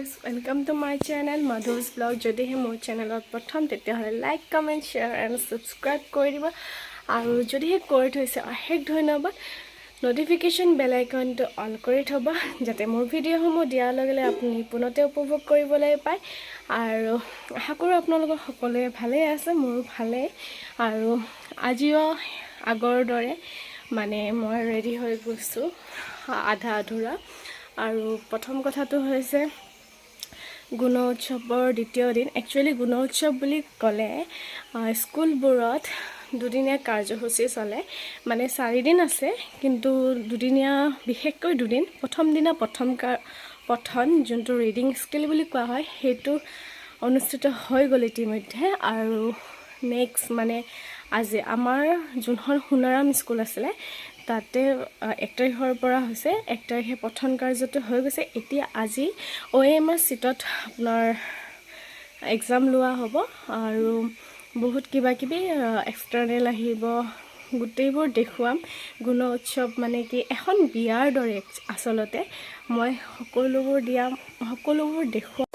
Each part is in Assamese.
guys, welcome to my channel Madhu's vlog. Jodi he mor channel ot prothom tete hole like, comment, share and subscribe kori diba. Aru jodi he kori thoise ahek dhonobad. Notification bell icon to all kori thoba jate mor video homo dia lagele apni punote upobhog koribole pai. Aru aশা কৰো আপোনালোক সকলোৱে ভালে আছে মোৰ ভালে আৰু আজিও আগৰ দৰে মানে মই ৰেডি হৈ গৈছো আধা আধুৰা আৰু প্ৰথম কথাটো হৈছে গুণোৎসৱৰ দ্বিতীয় দিন একচুয়ালি গুণোৎসৱ বুলি ক'লে স্কুলবোৰত দুদিনীয়া কাৰ্যসূচী চলে মানে 4 দিন আছে কিন্তু দুদিনীয়া বিশেষকৈ দুদিন প্ৰথম দিনা পঠন যোনটো ৰিডিং স্কিল বুলি কোৱা হয় হেতু অনুষ্ঠিত হৈ গল ইতিমধ্যে আৰু নেক্সট মানে আজি আমাৰ যোনখন হুনাৰাম স্কুল আছিল তাতে 1 তাৰিখৰ পৰা হৈছে 1 তাৰিখে পঠন কাৰ্যটো হৈ গৈছে এতিয়া আজি OMR সিটত আপোনাৰ এক্সাম লোৱা হ'ব আৰু বহুত কিবা কিবি এক্সটাৰ্নেল আহিব গুটেইবোৰ দেখুৱাম গুণোৎসৱ মানে কি এখন বিয়াৰ দৰে আসলতে মই সকলোবোৰ দেখুৱাম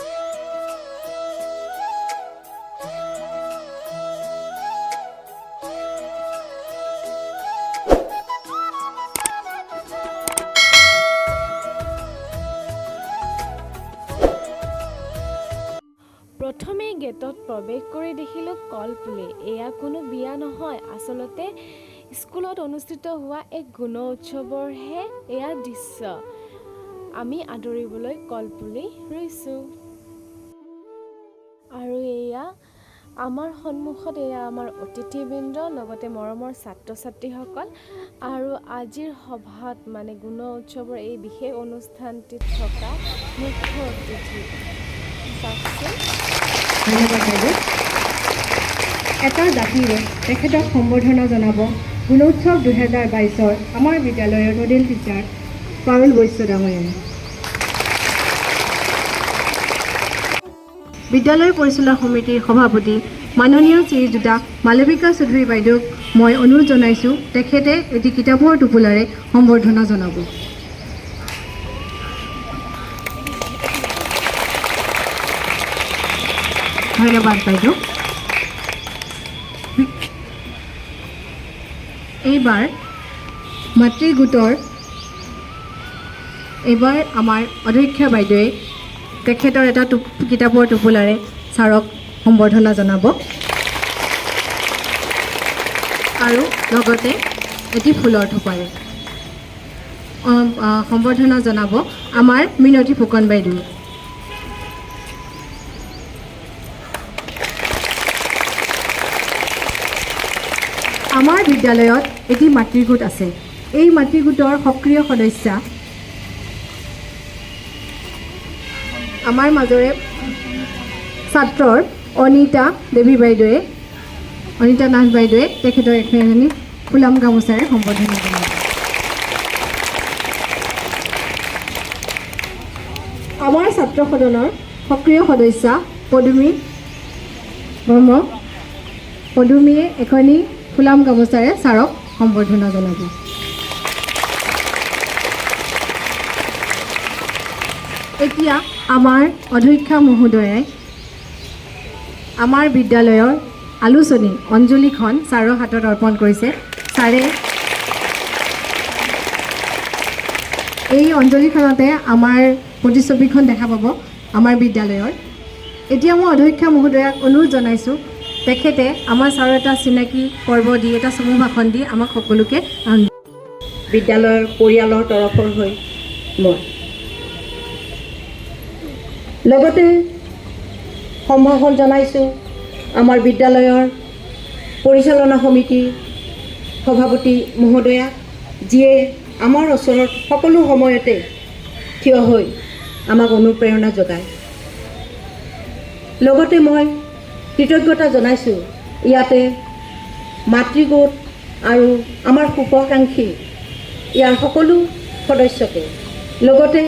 প্ৰথমে গেটত প্ৰৱেশ কৰি দেখিলো কলপুলি এয়া কোনো বিয়া নহয় আসলতে স্কুলত অনুষ্ঠিত হোৱা এক গুণোৎসৱৰ হে এয়া দৃশ্য আমি আদৰিবলৈ কলপুলি ৰুইছো আৰু এয়া আমাৰ সন্মুখত এয়া আমাৰ অতিথিবৃন্দ লগতে মৰমৰ ছাত্ৰ-ছাত্ৰীসকল আৰু আজিৰ সভাত মানে গুণোৎসৱৰ এই বিশেষ অনুষ্ঠানটিত থকা মুখ্য অতিথি এটা জাতিৰে তেখেতক সম্বৰ্ধনা জনাব গুণোৎসৱ 2022 আমাৰ বিদ্যালয়ৰ নডেল টিচাৰ পাৰুল বৈশ্য ডাঙৰীয়া বিদ্যালয় পৰিচালনা সমিতিৰ সভাপতি মাননীয় শ্ৰীযুতা মালবিকা চৌধুৰী বাইদেউক মই অনুৰোধ জনাইছো তেখেতে এটি কিতাপৰ টোপোলাৰে সম্বৰ্ধনা জনাব ধন্যবাদ বাইদেউ এইবাৰ মাতৃ গোটৰ এইবাৰ আমাৰ অধ্যক্ষা বাইদেৱে তেখেতৰ এটা কিতাপৰ টোপোলাৰে ছাৰক সম্বৰ্ধনা জনাব আৰু লগতে এটি ফুলৰ থোপাৰে সম্বৰ্ধনা জনাব আমাৰ মিনতি ফুকন বাইদেউ আমাৰ বিদ্যালয়ত এটি মাতৃগোট আছে এই মাতৃগোটৰ সক্ৰিয় সদস্য আমাৰ মাজৰে ছাত্ৰৰ অনিতা দেৱী বাইদেৱে অনিতা নাথ বাইদেৱে তেখেতৰ এখনি ফুলাম গামোচাৰে সম্বৰ্ধনা জনাব আমাৰ ছাত্ৰ সদনৰ সক্ৰিয় সদস্য পদুমীয়ে এখনি ফুলাম গামোচাৰে ছাৰক সম্বৰ্ধনা জনাব এতিয়া আমাৰ অধ্যক্ষা মহোদয়ে আমাৰ বিদ্যালয়ৰ আলোচনী অঞ্জলিখন ছাৰৰ হাতত অৰ্পণ কৰিছে ছাৰে এই অঞ্জলিখনতে আমাৰ প্ৰতিচ্ছবিখন দেখা পাব আমাৰ বিদ্যালয়ৰ এতিয়া মই অধ্যক্ষা মহোদয়াক অনুৰোধ জনাইছোঁ তেখেতে আমাৰ ছাৰৰ এটা চিনাকি পৰ্ব দি এটা সমূহ ভাষণ দি আমাক সকলোকে বিদ্যালয়ৰ পৰিয়ালৰ তৰফৰ হৈ মই লগতে সম্ভাষণ জনাইছোঁ আমাৰ বিদ্যালয়ৰ পৰিচালনা সমিতিৰ সভাপতি মহোদয়া যিয়ে আমাৰ ওচৰত সকলো সময়তে থিয় হৈ আমাক অনুপ্ৰেৰণা যোগায় লগতে মই কৃতজ্ঞতা জনাইছোঁ ইয়াতে মাতৃগোট আৰু আমাৰ শুভাকাংক্ষী ইয়াৰ সকলো সদস্যকে লগতে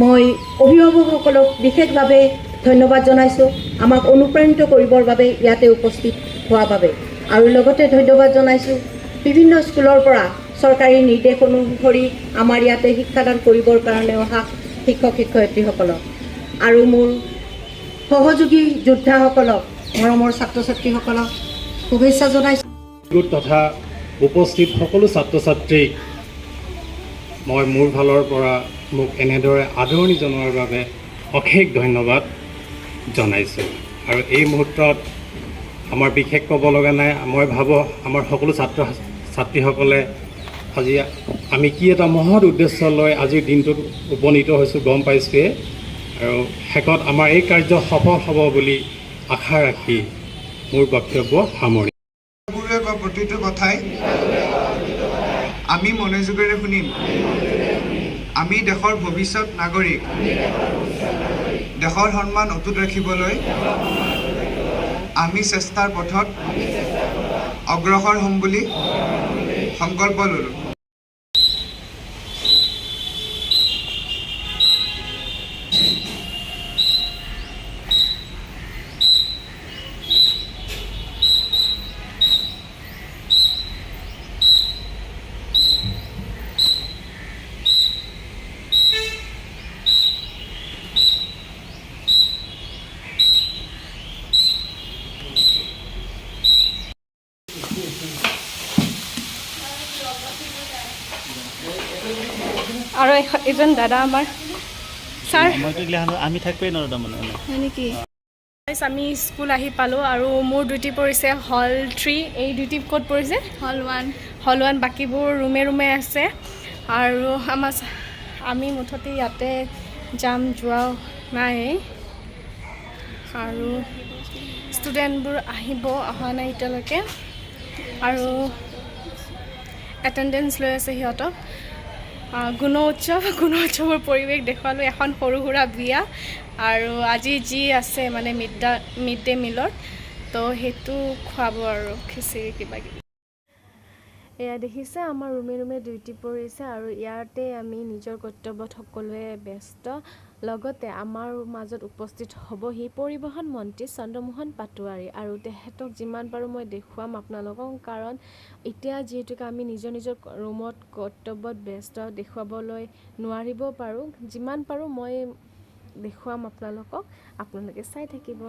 মই অভিভাৱকসকলক বিশেষভাৱে ধন্যবাদ জনাইছোঁ আমাক অনুপ্ৰাণিত কৰিবৰ বাবে ইয়াতে উপস্থিত হোৱাৰ বাবে আৰু লগতে ধন্যবাদ জনাইছোঁ বিভিন্ন স্কুলৰ পৰা চৰকাৰী নিৰ্দেশ অনুসৰি আমাৰ ইয়াতে শিক্ষাদান কৰিবৰ কাৰণে অহা শিক্ষক শিক্ষয়িত্ৰীসকলক আৰু মোৰ সহযোগী যোদ্ধাসকলক মৰমৰ ছাত্ৰ ছাত্ৰীসকলক শুভেচ্ছা জনাইছোঁ। তথা উপস্থিত সকলো ছাত্ৰ ছাত্ৰীক মই মোৰ ফালৰ পৰা মোক এনেদৰে আদৰণি জনোৱাৰ বাবে অশেষ ধন্যবাদ জনাইছোঁ। আৰু এই মুহূৰ্তত আমাৰ বিশেষ ক'ব লগা নাই। মই ভাবোঁ আমাৰ সকলো ছাত্ৰ ছাত্ৰীসকলে আজি আমি কি এটা মহৎ উদ্দেশ্য লৈ আজিৰ দিনটোত উপনীত হৈছোঁ গম পাইছোঁৱে। আৰু শেষত আমাৰ এই কাৰ্য সফল হ'ব বুলি আশা ৰাখি মোৰ বক্তব্য সামৰি গুৰুৱে কোৱা প্ৰতিটো কথাই আমি মনোযোগেৰে শুনিম। আমি দেশৰ ভৱিষ্যত নাগৰিক। দেশৰ সন্মান অটুট ৰাখিবলৈ আমি চেষ্টাৰ পথত অগ্ৰসৰ হ'ম বুলি সংকল্প ল'লোঁ। আৰু এজন দাদা আমাৰ ছাৰ আমি থাকবেই নোৱাৰোঁ তাৰমানে হয় নেকি? আমি স্কুল আহি পালোঁ আৰু মোৰ ডিউটি পৰিছে হল 3। এই ডিউটি ক'ত পৰিছে? হল 1 বাকীবোৰ ৰুমে ৰুমে আছে। আৰু আমি মুঠতে ইয়াতে যাম, যোৱা নাই। আৰু ষ্টুডেণ্টবোৰ অহা নাই এতিয়ালৈকে। আৰু এটেণ্ডেঞ্চ লৈ আছে সিহঁতক। গুণোৎসৱৰ পৰিৱেশ দেখুৱালোঁ। এখন সৰু সুৰা বিয়া আৰু আজি যি আছে মানে মিড ডে মিলৰ, তো সেইটো খুৱাব আৰু খিচিৰি কিবা কিবি। এয়া দেখিছে আমাৰ ৰুমে ৰুমে ডিউটি পৰিছে আৰু ইয়াতে আমি নিজৰ কৰ্তব্যত সকলোৱে ব্যস্ত। লগতে আমাৰ মাজত উপস্থিত হ'বহি পৰিবহণ মন্ত্ৰী চন্দ্ৰমোহন পাটোৱাৰী। আৰু তেখেতক যিমান পাৰোঁ মই দেখুৱাম আপোনালোকক, কাৰণ এতিয়া যিহেতুকে আমি নিজৰ নিজৰ ৰুমত কৰ্তব্যত ব্যস্ত, দেখুৱাবলৈ নোৱাৰিব পাৰোঁ। যিমান পাৰোঁ মই দেখুৱাম আপোনালোকক, আপোনালোকে চাই থাকিব।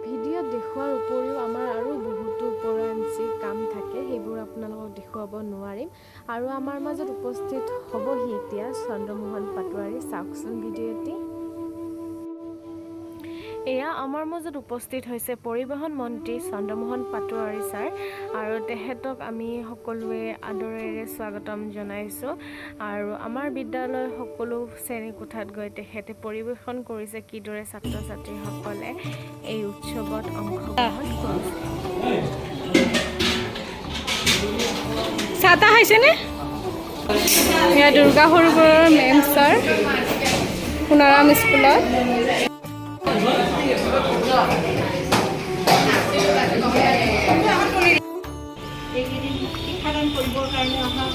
ভিডিঅ'ত দেখুৱাৰ উপৰিও আমাৰ আৰু বহুতো উপৰঞ্চি কাম থাকে, সেইবোৰ আপোনালোকক দেখুৱাব নোৱাৰিম। আৰু আমাৰ মাজত উপস্থিত হ'বহি এতিয়া চন্দ্ৰমোহন পাটোৱাৰী। চাওকচোন ভিডিঅ'টি। এয়া আমাৰ মাজত উপস্থিত হৈছে পৰিবহণ মন্ত্ৰী চন্দ্ৰমোহন পাটোৱাৰী ছাৰ। আৰু তেখেতক আমি সকলোৱে আদৰেৰে স্বাগতম জনাইছোঁ। আৰু আমাৰ বিদ্যালয়ৰ সকলো শ্ৰেণীকোঠাত গৈ তেখেতে পৰিৱেশন কৰিছে কিদৰে ছাত্ৰ ছাত্ৰীসকলে এই উৎসৱত অংশগ্ৰহণ কৰিছে। চাহ তাহ খাইছেনে? এয়া দুৰ্গা সৰোবৰৰ মেম ছাৰ সোণাৰাম স্কুলত। এইকেইদিন শিক্ষাদান কৰিবৰ কাৰণে অহা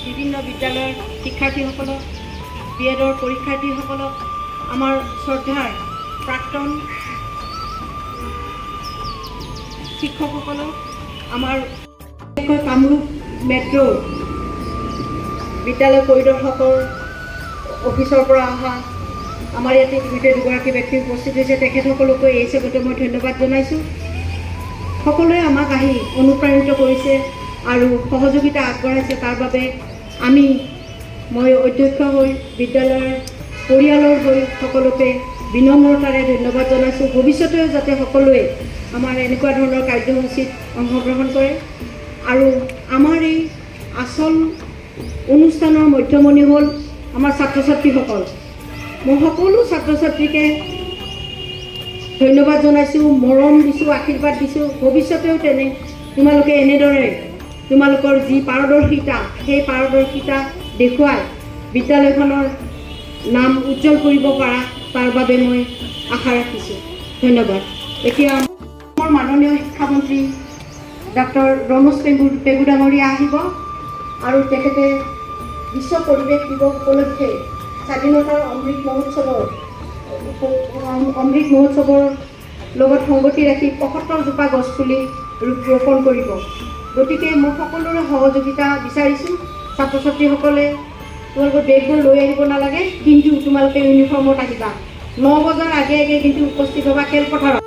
বিভিন্ন বিদ্যালয়ৰ শিক্ষাৰ্থীসকলক, BEdৰ পৰীক্ষাৰ্থীসকলক, আমাৰ শ্ৰদ্ধাৰ প্ৰাক্তন শিক্ষকসকলক, আমাৰ কামৰূপ মেট্ৰ' বিদ্যালয় পৰিদৰ্শকৰ অফিচৰ পৰা অহা আমাৰ ইয়াতে ইতিমধ্যে দুগৰাকী ব্যক্তি উপস্থিত হৈছে। তেখেতসকলকো এই হিচাপতে মই ধন্যবাদ জনাইছোঁ। সকলোৱে আমাক আহি অনুপ্ৰাণিত কৰিছে আৰু সহযোগিতা আগবঢ়াইছে। তাৰ বাবে মই অধ্যক্ষ হৈ, বিদ্যালয়ৰ পৰিয়ালৰ হৈ সকলোকে বিনম্ৰতাৰে ধন্যবাদ জনাইছোঁ। ভৱিষ্যতেও যাতে সকলোৱে আমাৰ এনেকুৱা ধৰণৰ কাৰ্যসূচীত অংশগ্ৰহণ কৰে। আৰু আমাৰ এই আচল অনুষ্ঠানৰ মধ্যমণি হ'ল আমাৰ ছাত্ৰ ছাত্ৰীসকল। মই সকলো ছাত্ৰ ছাত্ৰীকে ধন্যবাদ জনাইছোঁ, মৰম দিছোঁ, আশীৰ্বাদ দিছোঁ। ভৱিষ্যতেও তোমালোকে এনেদৰে তোমালোকৰ যি পাৰদৰ্শিতা, সেই পাৰদৰ্শিতা দেখুৱাই বিদ্যালয়খনৰ নাম উজ্জ্বল কৰিব পাৰা, তাৰ বাবে মই আশা ৰাখিছোঁ। ধন্যবাদ। এতিয়া আমাৰ মাননীয় শিক্ষামন্ত্ৰী ডক্টৰ ৰমেশ পেগু ডাঙৰীয়া আহিব আৰু তেখেতে বিশ্ব পৰিৱেশ দিৱস উপলক্ষে স্বাধীনতাৰ অমৃত মহোৎসৱৰ লগত সংগতি ৰাখি ৭৫ জোপা গছপুলি ৰোপণ কৰিব। গতিকে মই সকলোৰে সহযোগিতা বিচাৰিছোঁ। ছাত্ৰ ছাত্ৰীসকলে তোমালোকৰ বেগবোৰ লৈ আহিব নালাগে, কিন্তু তোমালোকে ইউনিফৰ্মত আহিবা। 9 বজাৰ আগে আগে কিন্তু উপস্থিত হ'বা খেলপথাৰত।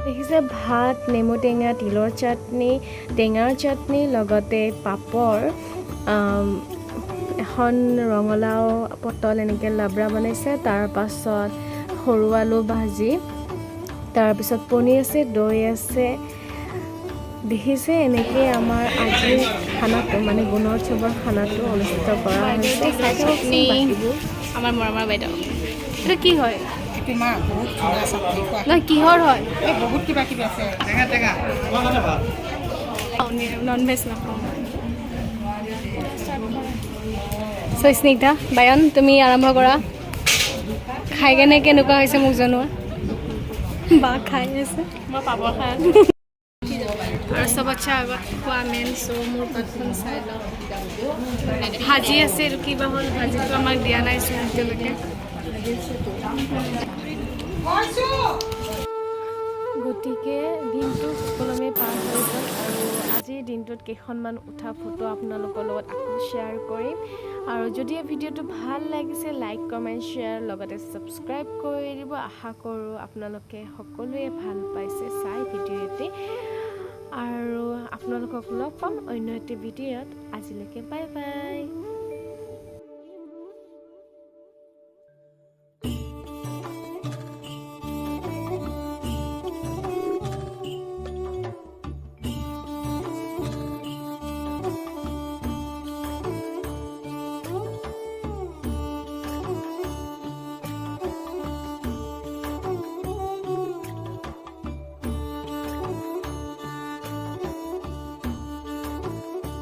দেখিছে ভাত, নেমু টেঙা, তিলৰ চাটনি, টেঙাৰ চাটনি, লগতে পাপৰ, এখন ৰঙালাও পটল এনেকৈ লাবৰা বনাইছে, তাৰপাছত সৰু আলু ভাজি, তাৰপিছত পনীৰ আছে, দৈ আছে। দেখিছে এনেকৈ আমাৰ আজিৰ খানাটো মানে গুণোৎসৱৰ খানাটো অনুষ্ঠিত কৰা হৈছে। আমাৰ মৰমৰ বাইদেউ এইটো কি হয়? নহয় কিহৰ হয়? বহুত কিবা কিবি আছে। নন ভেজ নাখাওঁ। চ' স্নিগ্ধা, বায়ন তুমি আৰম্ভ কৰা। খাই কেনে কেনেকুৱা হৈছে মোক জনোৱা। বা খাই আছে, মই পাব খাই আছোঁ। আৰু চবতছে আগত খোৱা মেইন চ' মোৰ পাতখন চাই লওঁ। ভাজি আছে, এইটো কিবা হ'ল ভাজিটো আমাক দিয়া নাইচোন এতিয়ালৈকে। গতিকে দিনটো সুকলমে পাৰ হৈ গ'ল আৰু আজিৰ দিনটোত কেইখনমান উঠা ফটো আপোনালোকৰ লগত আকৌ শ্বেয়াৰ কৰিম। আৰু যদি এই ভিডিঅ'টো ভাল লাগিছে লাইক, কমেণ্ট, শ্বেয়াৰ লগতে ছাবস্ক্ৰাইব কৰি দিব। আশা কৰোঁ আপোনালোকে সকলোৱে ভাল পাইছে চাই ভিডিঅ'টি। আৰু আপোনালোকক লগ পাম অন্য এটি ভিডিঅ'ত। আজিলৈকে বাই বাই।